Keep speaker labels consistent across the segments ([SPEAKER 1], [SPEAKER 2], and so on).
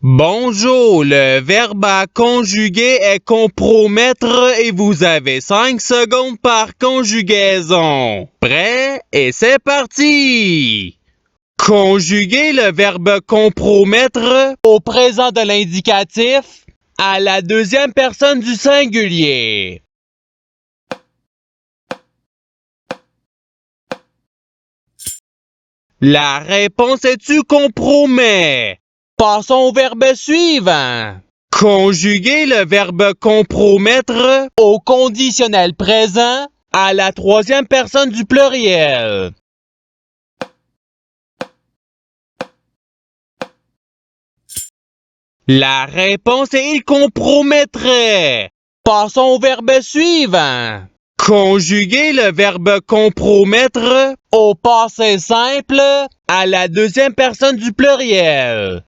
[SPEAKER 1] Bonjour, le verbe à conjuguer est compromettre et vous avez 5 secondes par conjugaison. Prêt? Et c'est parti! Conjuguer le verbe compromettre au présent de l'indicatif à la deuxième personne du singulier. La réponse est tu compromet. Passons au verbe suivant. Conjuguer le verbe compromettre au conditionnel présent à la troisième personne du pluriel. La réponse est il compromettrait. Passons au verbe suivant. Conjuguer le verbe compromettre au passé simple à la deuxième personne du pluriel.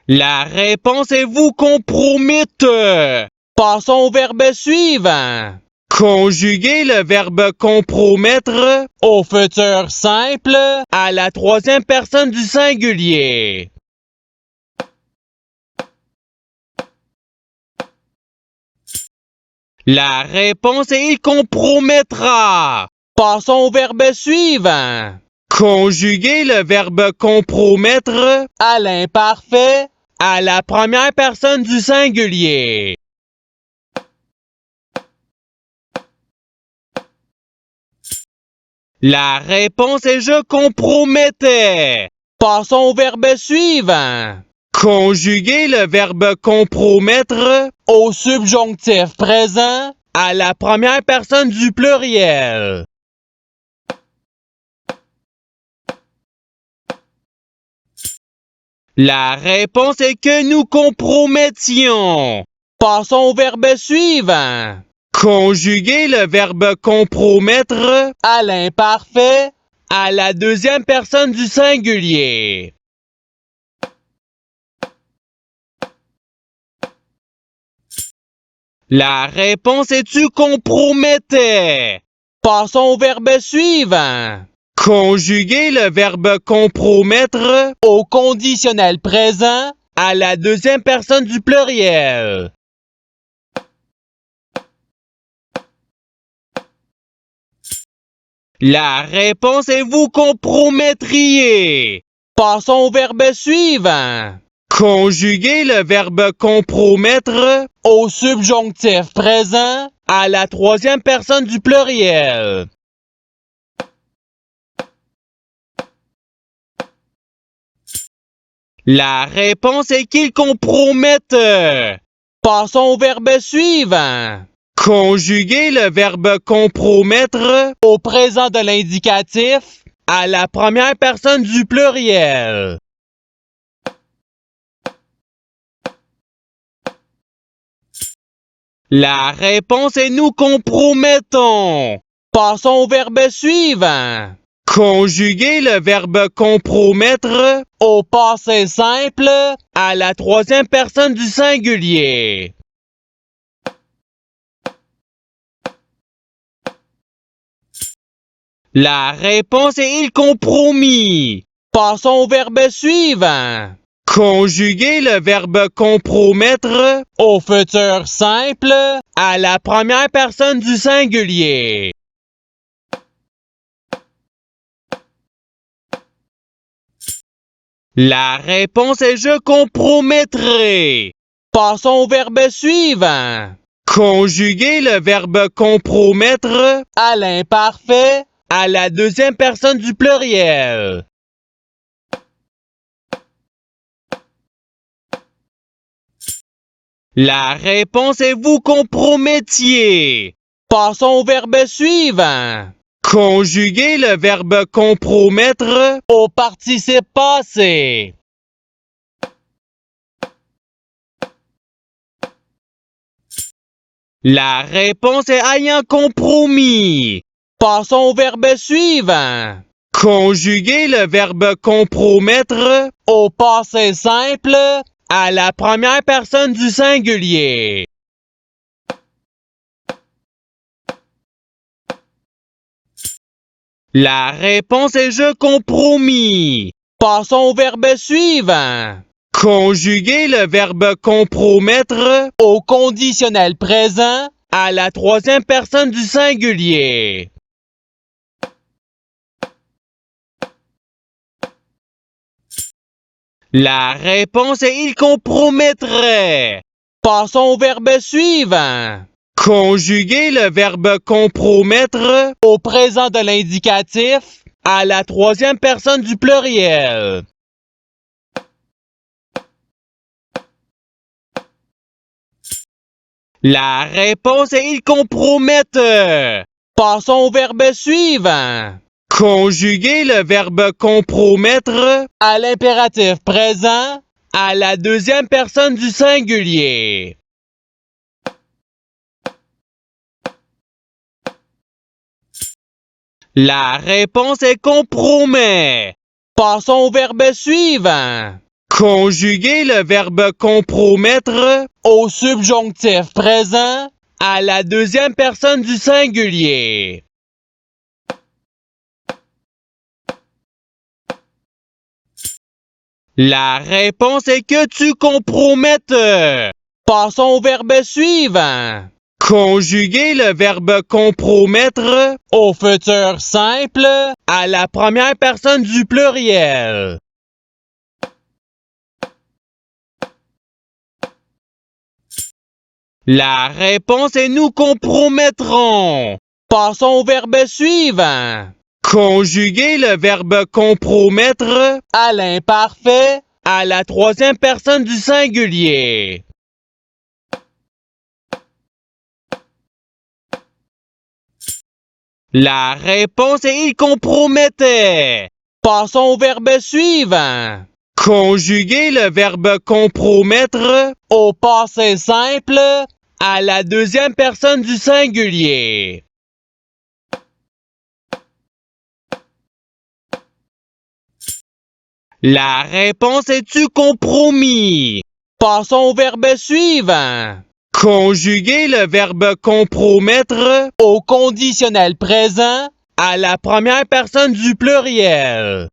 [SPEAKER 1] La réponse est vous compromettre. Passons au verbe suivant. Conjuguer le verbe compromettre au futur simple à la troisième personne du singulier. La réponse est il compromettra. Passons au verbe suivant. Conjuguer le verbe compromettre à l'imparfait à la première personne du singulier. La réponse est je compromettais. Passons au verbe suivant. Conjuguer le verbe compromettre au subjonctif présent à la première personne du pluriel. La réponse est que nous compromettions. Passons au verbe suivant. Conjuguer le verbe compromettre à l'imparfait à la deuxième personne du singulier. La réponse est tu compromettais. Passons au verbe suivant. Conjuguer le verbe compromettre au conditionnel présent à la deuxième personne du pluriel. La réponse est vous compromettriez. Passons au verbe suivant. Conjuguer le verbe compromettre au subjonctif présent à la troisième personne du pluriel. La réponse est qu'il compromette. Passons au verbe suivant. Conjuguer le verbe compromettre au présent de l'indicatif à la première personne du pluriel. La réponse est nous compromettons. Passons au verbe suivant. Conjuguer le verbe compromettre au passé simple à la troisième personne du singulier. La réponse est il compromis. Passons au verbe suivant. Conjuguer le verbe compromettre au futur simple à la première personne du singulier. La réponse est je compromettrai. Passons au verbe suivant. Conjuguer le verbe compromettre à l'imparfait à la deuxième personne du pluriel. La réponse est vous compromettiez. Passons au verbe suivant. Conjuguer le verbe compromettre au participe passé. La réponse est ayant compromis. Passons au verbe suivant. Conjuguer le verbe compromettre au passé simple à la première personne du singulier. La réponse est je compromis. Passons au verbe suivant. Conjuguer le verbe compromettre au conditionnel présent à la troisième personne du singulier. La réponse est il compromettrait. Passons au verbe suivant. Conjuguer le verbe compromettre au présent de l'indicatif à la troisième personne du pluriel. La réponse est il compromettent. Passons au verbe suivant. Conjuguer le verbe compromettre à l'impératif présent à la deuxième personne du singulier. La réponse est compromet. Passons au verbe suivant. Conjuguer le verbe compromettre au subjonctif présent à la deuxième personne du singulier. La réponse est que tu compromettes. Passons au verbe suivant. Conjuguer le verbe compromettre au futur simple à la première personne du pluriel. La réponse est nous compromettrons. Passons au verbe suivant. Conjuguer le verbe compromettre à l'imparfait à la troisième personne du singulier. La réponse est il compromettait. Passons au verbe suivant. Conjuguer le verbe compromettre au passé simple à la deuxième personne du singulier. La réponse est tu compromis. Passons au verbe suivant. Conjuguer le verbe compromettre au conditionnel présent à la première personne du pluriel.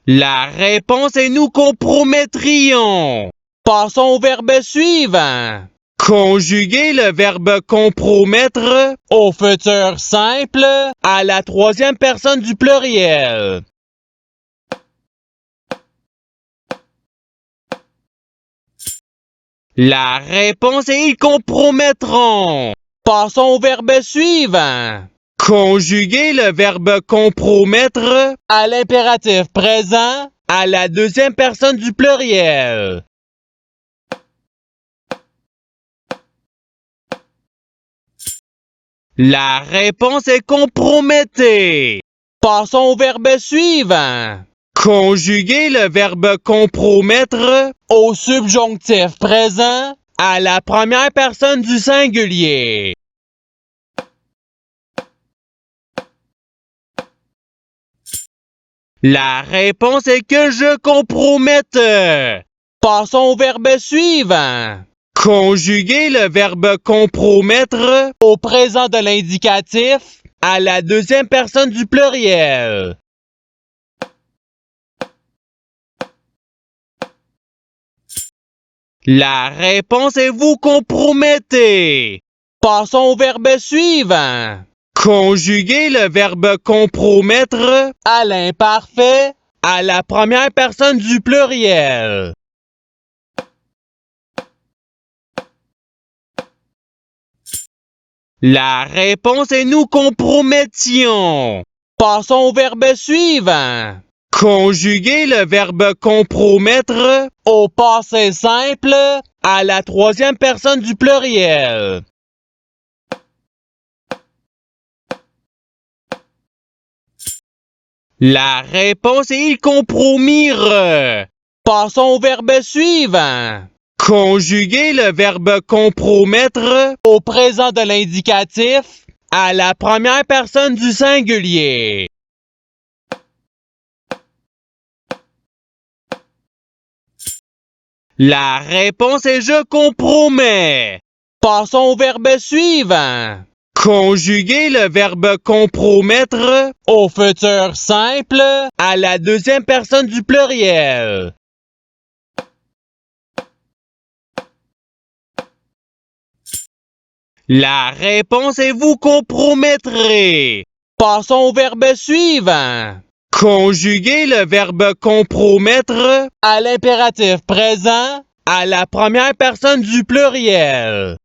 [SPEAKER 1] La réponse est nous compromettrions. Passons au verbe suivant. Conjuguer le verbe compromettre au futur simple à la troisième personne du pluriel. La réponse est ils compromettront. Passons au verbe suivant. Conjuguer le verbe compromettre à l'impératif présent à la deuxième personne du pluriel. La réponse est compromettez. Passons au verbe suivant. Conjuguer le verbe compromettre au subjonctif présent à la première personne du singulier. La réponse est que je compromette. Passons au verbe suivant. Conjuguer le verbe compromettre au présent de l'indicatif à la deuxième personne du pluriel. La réponse est vous compromettez. Passons au verbe suivant. Conjuguer le verbe compromettre à l'imparfait à la première personne du pluriel. La réponse est nous compromettions. Passons au verbe suivant. Conjuguer le verbe compromettre au passé simple à la troisième personne du pluriel. La réponse est il compromire. Passons au verbe suivant. Conjuguer le verbe compromettre au présent de l'indicatif à la première personne du singulier. La réponse est je compromets. Passons au verbe suivant. Conjuguer le verbe compromettre au futur simple à la deuxième personne du pluriel. La réponse est vous compromettrez. Passons au verbe suivant. Conjuguer le verbe compromettre à l'impératif présent à la première personne du pluriel.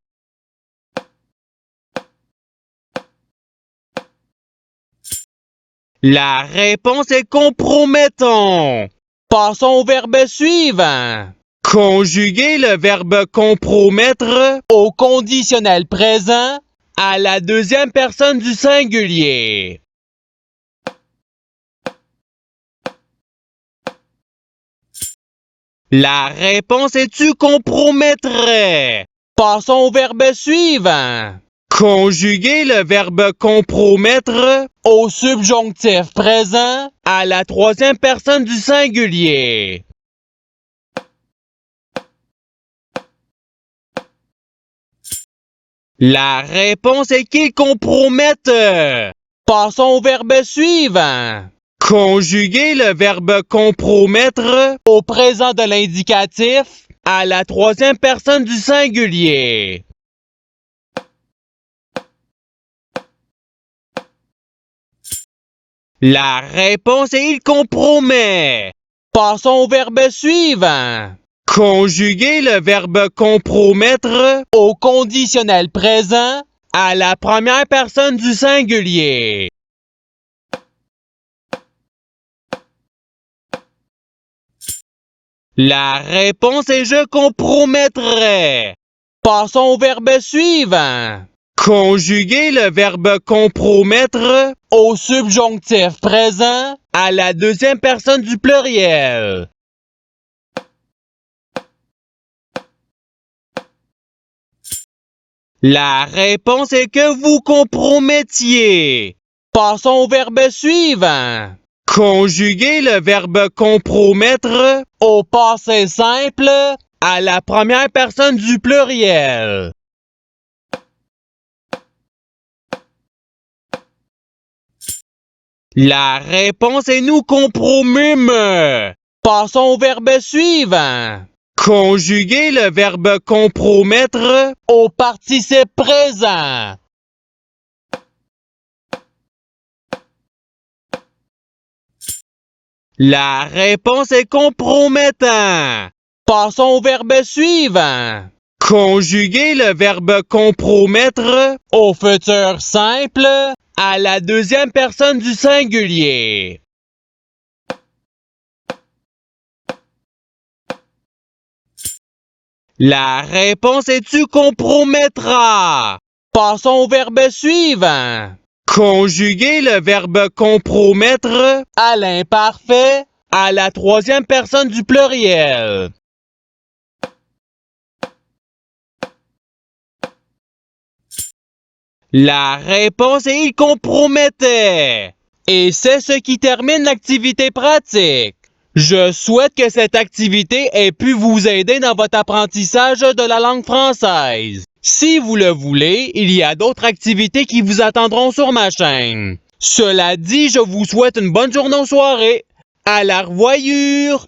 [SPEAKER 1] La réponse est compromettons. Passons au verbe suivant. Conjuguer le verbe compromettre au conditionnel présent à la deuxième personne du singulier. La réponse est tu compromettrais. Passons au verbe suivant. Conjuguer le verbe compromettre au subjonctif présent à la troisième personne du singulier. La réponse est qu'il compromette. Passons au verbe suivant. Conjuguer le verbe compromettre au présent de l'indicatif à la troisième personne du singulier. La réponse est il compromet. Passons au verbe suivant. Conjuguer le verbe compromettre au conditionnel présent à la première personne du singulier. La réponse est je compromettrais. Passons au verbe suivant. Conjuguer le verbe compromettre au subjonctif présent à la deuxième personne du pluriel. La réponse est que vous compromettiez. Passons au verbe suivant. Conjuguer le verbe compromettre au passé simple à la première personne du pluriel. La réponse est nous compromîmes. Passons au verbe suivant. Conjuguer le verbe compromettre au participe présent. La réponse est compromettant. Passons au verbe suivant. Conjuguer le verbe compromettre au futur simple à la deuxième personne du singulier. La réponse est tu compromettra. Passons au verbe suivant. Conjuguer le verbe compromettre à l'imparfait à la troisième personne du pluriel. La réponse est il compromettait. Et c'est ce qui termine l'activité pratique. Je souhaite que cette activité ait pu vous aider dans votre apprentissage de la langue française. Si vous le voulez, il y a d'autres activités qui vous attendront sur ma chaîne. Cela dit, je vous souhaite une bonne journée ou soirée. À la revoyure!